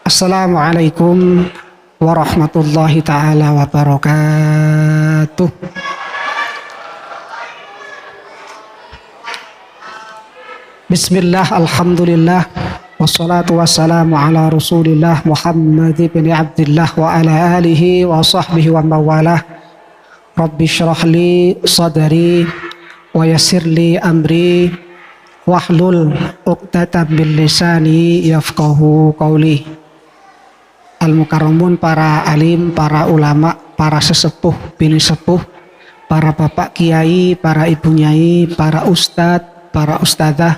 Assalamualaikum warahmatullahi taala wabarakatuh. Bismillah, alhamdulillah, wassalatu wassalamu ala rasulillah Muhammad ibn Abdullah wa ala alihi wa sahbihi wa mawalah. Rabbi syrah li sadri wa yassir li amri wahlul uqdatam min lisani yafqahu qawli. Al-Mukarramun, para alim, para ulama, para sesepuh, bini sepuh, para bapak kiai, para ibu nyai, para ustadz, para ustadzah,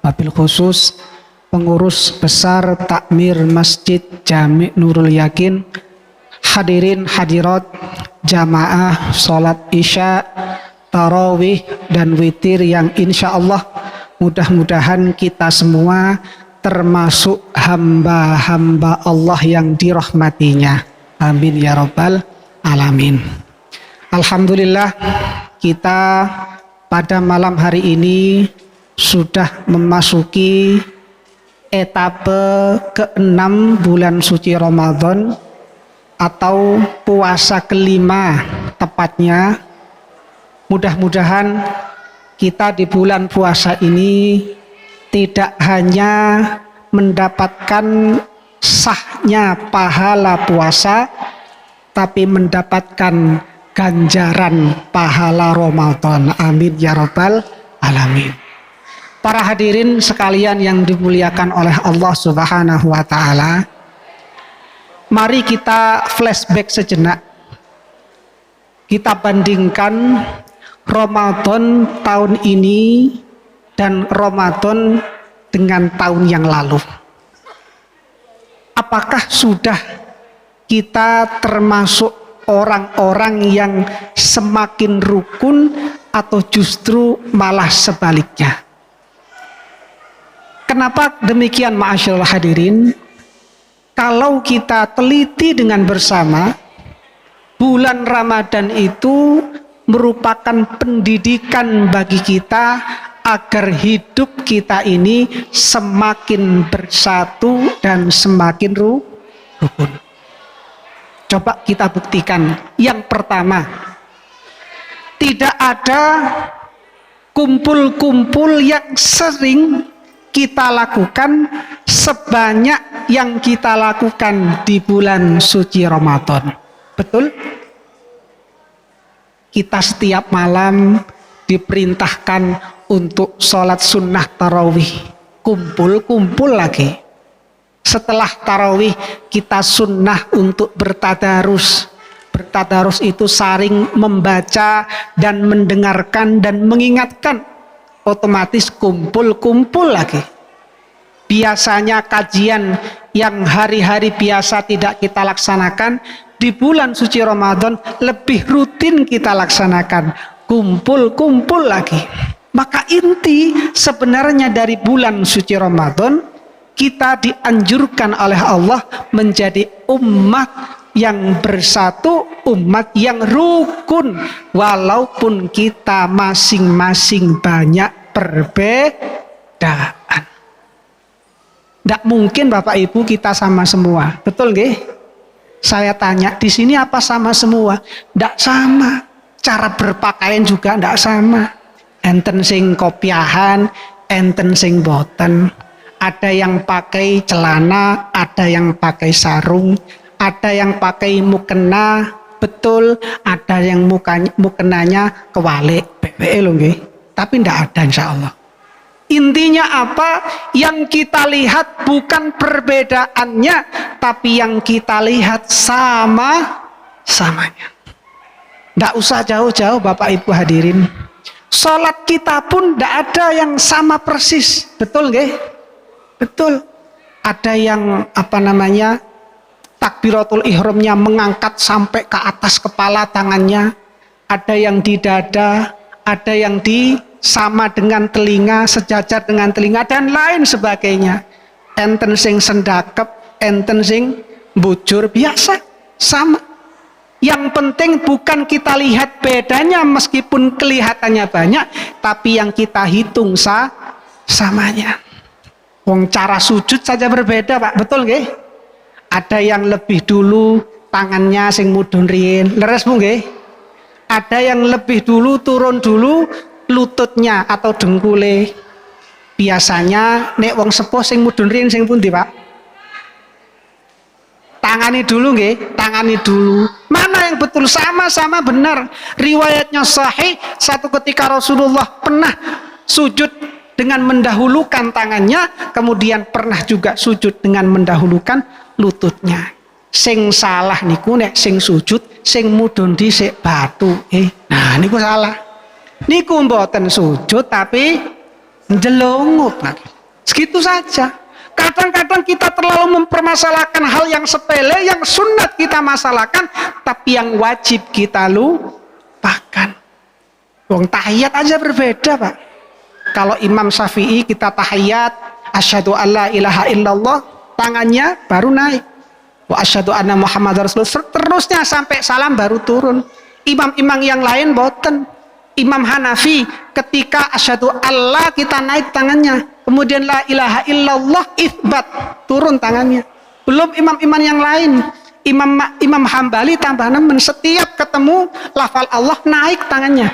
wabil khusus pengurus besar takmir Masjid Jami' Nurul Yakin, hadirin hadirat jamaah sholat isya, tarawih dan witir yang insya Allah mudah-mudahan kita semua termasuk hamba-hamba Allah yang dirahmatinya. Amin ya rabbal alamin. Alhamdulillah, kita pada malam hari ini sudah memasuki etape ke-6 bulan suci Ramadan atau puasa kelima tepatnya. Mudah-mudahan kita di bulan puasa ini tidak hanya mendapatkan sahnya pahala puasa, tapi mendapatkan ganjaran pahala Ramadan. Amin ya rabbal alamin. Para hadirin sekalian yang dimuliakan oleh Allah Subhanahu wa taala, mari kita flashback sejenak. Kita bandingkan Ramadan tahun ini dan Ramadan dengan tahun yang lalu. Apakah sudah kita termasuk orang-orang yang semakin rukun atau justru malah sebaliknya? Kenapa demikian, ma'asyiral hadirin? Kalau kita teliti dengan bersama, bulan Ramadan itu merupakan pendidikan bagi kita agar hidup kita ini semakin bersatu dan semakin rukun. Coba kita buktikan. Yang pertama, tidak ada kumpul-kumpul yang sering kita lakukan sebanyak yang kita lakukan di bulan suci Ramadan. Betul? Kita setiap malam diperintahkan untuk sholat sunnah tarawih, kumpul-kumpul lagi. Setelah tarawih kita sunnah untuk bertadarus. Bertadarus itu saring membaca dan mendengarkan dan mengingatkan. Otomatis kumpul-kumpul lagi. Biasanya kajian yang hari-hari biasa tidak kita laksanakan, di bulan suci Ramadan lebih rutin kita laksanakan. Kumpul-kumpul lagi. Maka inti sebenarnya dari bulan suci Ramadan, kita dianjurkan oleh Allah menjadi umat yang bersatu, umat yang rukun, walaupun kita masing-masing banyak perbedaan. Tidak mungkin Bapak Ibu kita sama semua, betul nggih? Saya tanya, di sini apa sama semua? Tidak sama. Cara berpakaian juga tidak sama. Enten sing kopiahan, enten sing boten. Ada yang pakai celana, ada yang pakai sarung, ada yang pakai mukena, betul, ada yang mukenanya kewalik, BWE loh nggih. Tapi ndak ada insyaallah. Intinya apa? Yang kita lihat bukan perbedaannya, tapi yang kita lihat sama-samanya. Ndak usah jauh-jauh Bapak Ibu hadirin. Salat kita pun ndak ada yang sama persis, betul nggih? Betul. Ada yang takbiratul ihramnya mengangkat sampai ke atas kepala tangannya, ada yang di dada, ada yang di sama dengan telinga, sejajar dengan telinga dan lain sebagainya. Enten sing sendakep, enten sing bujur, biasa, sama. Yang penting bukan kita lihat bedanya meskipun kelihatannya banyak, tapi yang kita hitung samanya. Wong cara sujud saja berbeda, Pak. Betul nggih? Ada yang lebih dulu tangannya sing mudhun riyin. Leres Bu nggih? Ada yang lebih dulu turun dulu lututnya atau dengkule. Biasanya nek wong sepuh sing mudhun riyin sing pundi, Pak? Tangani dulu nggih, tangani dulu. Mana yang betul? Sama-sama benar. Riwayatnya sahih, satu ketika Rasulullah pernah sujud dengan mendahulukan tangannya, kemudian pernah juga sujud dengan mendahulukan lututnya. Sing salah niku nek sing sujud sing mudhun dhisik batu. Nah niku salah. Niku mboten sujud tapi njelungup lagi. Segitu saja. Kadang-kadang kita terlalu mempermasalahkan hal yang sepele, yang sunat kita masalahkan, tapi yang wajib kita lupakan. Wong tahiyat aja berbeda, Pak. Kalau Imam Syafi'i kita tahiyat, asyhadu alla ilaha illallah, tangannya baru naik. Wa asyhadu anna Muhammadar Rasulullah, seterusnya sampai salam baru turun. Imam-imam yang lain boten. Imam Hanafi ketika asyhadu alla kita naik tangannya, kemudian la ilaha illallah itsbat turun tangannya. Belum imam-imam yang lain. Imam Hambali tambah nemen, setiap ketemu lafal Allah naik tangannya.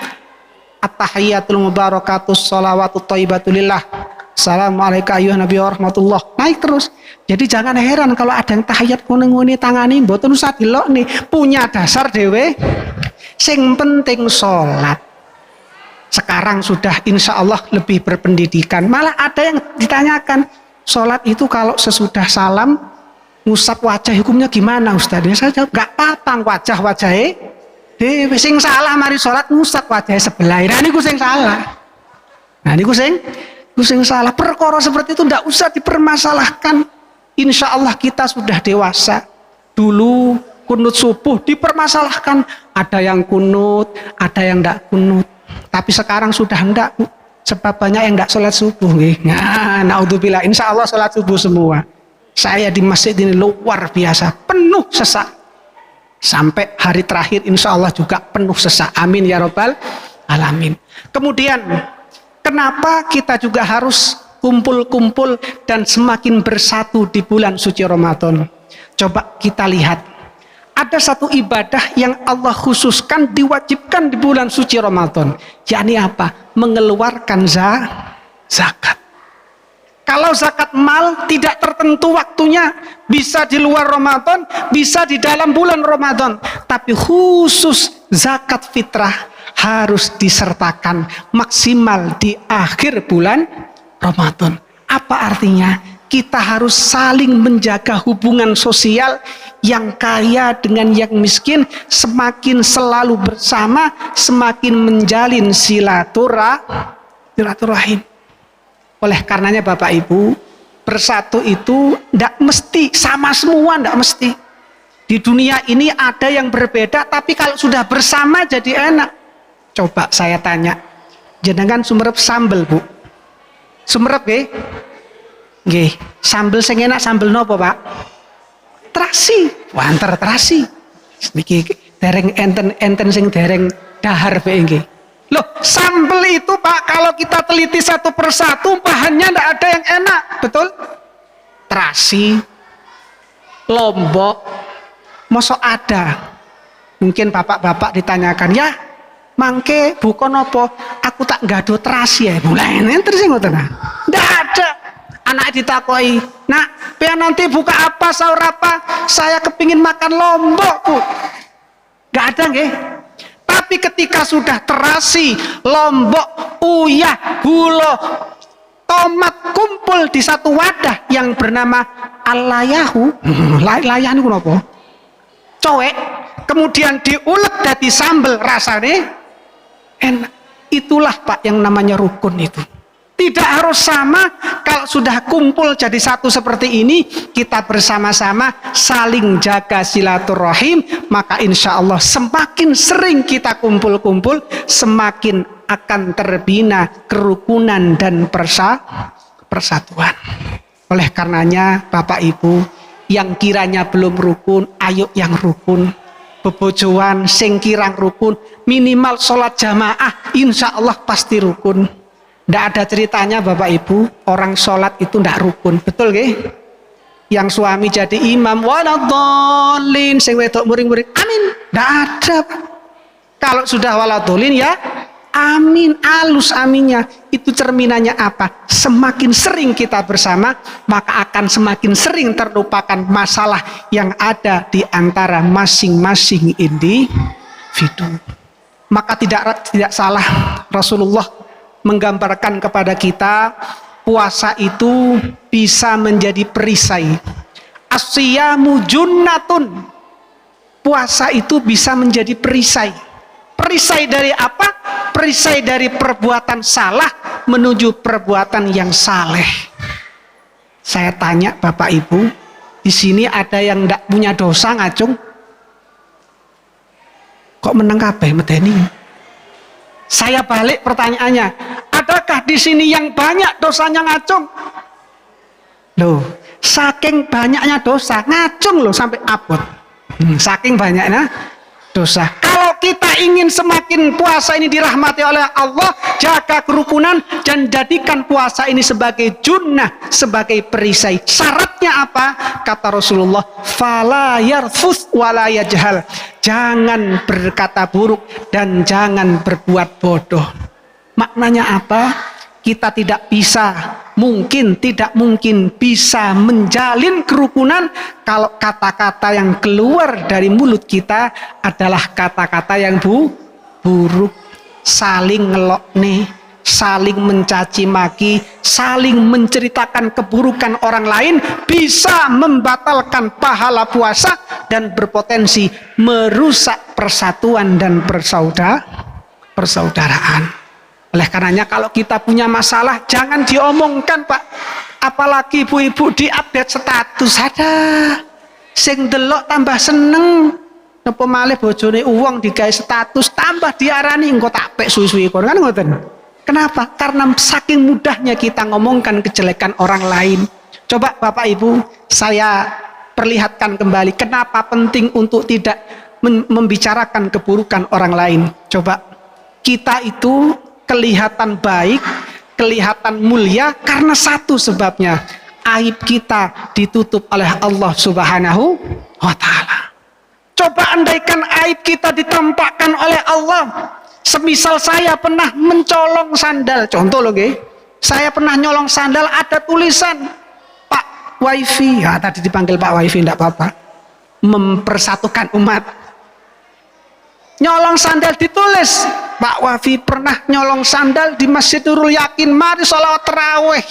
At-tahiyatul mubarakatus shalawatut thayyibatulillah. Assalamualaikum ayuhan nabi warahmatullah. Naik terus. Jadi jangan heran kalau ada yang tahiyat ngene-ngene tangani mboten usah dilokne, punya dasar dhewe. Sing penting salat. Sekarang sudah insya Allah lebih berpendidikan. Malah ada yang ditanyakan, salat itu kalau sesudah salam ngusap wajah hukumnya gimana Ustaz? Ya saya jawab, enggak apa-apa wajah-wajahnya dewe. Sing salah mari salat ngusap wajah sebelah. Nah niku sing salah. Nah niku sing salah. Perkara seperti itu ndak usah dipermasalahkan. Insya Allah kita sudah dewasa. Dulu kunut subuh dipermasalahkan. Ada yang kunut, ada yang ndak kunut. Tapi sekarang sudah ndak, sebab banyak yang ndak sholat subuh. Nah, naudzubillah. Insya Allah sholat subuh semua. Saya di masjid ini luar biasa, penuh sesak. Sampai hari terakhir insya Allah juga penuh sesak. Amin ya robbal alamin. Kemudian kenapa kita juga harus kumpul-kumpul dan semakin bersatu di bulan suci Ramadan? Coba kita lihat. Ada satu ibadah yang Allah khususkan, diwajibkan di bulan suci Ramadan. Yakni apa? Mengeluarkan zakat. Kalau zakat mal tidak tertentu waktunya, bisa di luar Ramadan, bisa di dalam bulan Ramadan. Tapi khusus zakat fitrah harus disertakan maksimal di akhir bulan Ramadan. Apa artinya? Kita harus saling menjaga hubungan sosial, yang kaya dengan yang miskin, semakin selalu bersama, semakin menjalin silaturahim. Oleh karenanya Bapak Ibu, bersatu itu tidak mesti sama semua, tidak mesti. Di dunia ini ada yang berbeda, tapi kalau sudah bersama jadi enak. Coba saya tanya, jenengan sumerep sambel Bu? Sumerep nggih, sambel sing enak sambel nopo Pak? Terasi, wanter terasi. Niki dereng enten sing dereng dahar bae nggih. Loh, sambel itu Pak kalau kita teliti satu persatu bahannya ndak ada yang enak, betul? Terasi, lombok, mosok ada. Mungkin bapak-bapak ditanyakan, ya mangke buka nopo? Aku tak ngado terasi ya. Mulai enten sing ngoten. Ndak ada. Anak ditakoi, nak, pian nanti buka apa, sahur apa? Saya kepingin makan lombok Bu. Gak ada nggih. Tapi ketika sudah terasi, lombok, uyah, gula, tomat kumpul di satu wadah yang bernama al-layahu. Layah niku napa? Cowek, kemudian diulek dadi sambel rasane enak. Itulah Pak yang namanya rukun itu. Tidak harus sama, kalau sudah kumpul jadi satu seperti ini, kita bersama-sama saling jaga silaturahim, maka insya Allah semakin sering kita kumpul-kumpul, semakin akan terbina kerukunan dan persatuan. Oleh karenanya Bapak Ibu, yang kiranya belum rukun, ayo yang rukun. Bebojoan, sing kirang rukun, minimal sholat jamaah, insya Allah pasti rukun. Tidak ada ceritanya Bapak Ibu orang sholat itu tidak rukun, betul nggih? Yang suami jadi imam, waladhdallin, sing wedok muring-muring, amin. Nggak ada, Pak. Kalau sudah waladhdallin ya amin, alus aminnya. Itu cerminannya apa? Semakin sering kita bersama, maka akan semakin sering terlupakan masalah yang ada di antara masing-masing individu. Maka tidak salah Rasulullah menggambarkan kepada kita, puasa itu bisa menjadi perisai. As-siyamu junnatun. Puasa itu bisa menjadi perisai. Perisai dari apa? Perisai dari perbuatan salah menuju perbuatan yang saleh. Saya tanya Bapak Ibu, di sini ada yang tidak punya dosa ngacung? Kok meneng kabeh medeni? Saya balik pertanyaannya, adakah di sini yang banyak dosanya ngacung? Loh, saking banyaknya dosa ngacung loh sampai abot. Saking banyaknya dosa. Kalau kita ingin semakin puasa ini dirahmati oleh Allah, jaga kerukunan dan jadikan puasa ini sebagai junnah, sebagai perisai. Syaratnya apa? Kata Rasulullah, fala yarfuth wala yajhal. Jangan berkata buruk dan jangan berbuat bodoh. Maknanya apa? Kita tidak mungkin bisa menjalin kerukunan kalau kata-kata yang keluar dari mulut kita adalah kata-kata yang buruk, saling ngelokne, saling mencaci maki, saling menceritakan keburukan orang lain, bisa membatalkan pahala puasa dan berpotensi merusak persatuan dan persaudaraan. Oleh karenanya kalau kita punya masalah jangan diomongkan, Pak. Apalagi ibu-ibu di-update status, ada sing delok tambah seneng. Napa malih bojone uwong digawe status tambah diarani engko tak pek suwi-suwi kon, kan ngoten. Kenapa? Karena saking mudahnya kita ngomongkan kejelekan orang lain. Coba Bapak Ibu, saya perlihatkan kembali kenapa penting untuk tidak membicarakan keburukan orang lain. Coba, kita itu kelihatan baik, kelihatan mulia karena satu sebabnya, aib kita ditutup oleh Allah Subhanahu wa Ta'ala. Coba andaikan aib kita ditampakkan oleh Allah. Semisal saya pernah mencolong sandal, contoh loh, saya pernah nyolong sandal, ada tulisan Pak Wifi, ya tadi dipanggil Pak Wifi, enggak apa-apa, mempersatukan umat. Nyolong sandal ditulis Pak Wafi pernah nyolong sandal di Masjid Nurul Yakin, mari sholawat tarawih.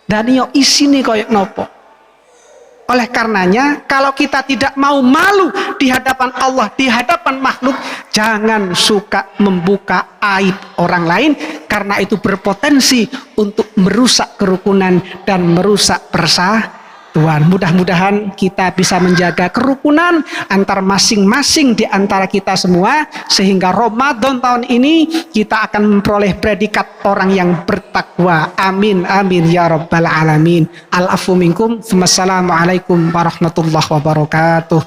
Dan yo isine koyok nopo. Oleh karenanya kalau kita tidak mau malu di hadapan Allah, di hadapan makhluk, jangan suka membuka aib orang lain, karena itu berpotensi untuk merusak kerukunan dan merusak persatuan. Mudah-mudahan kita bisa menjaga kerukunan antar masing-masing di antara kita semua, sehingga Ramadan tahun ini kita akan memperoleh predikat orang yang bertakwa. Amin amin ya rabbal alamin. Al-afu minkum. Wassalamualaikum warahmatullahi wabarakatuh.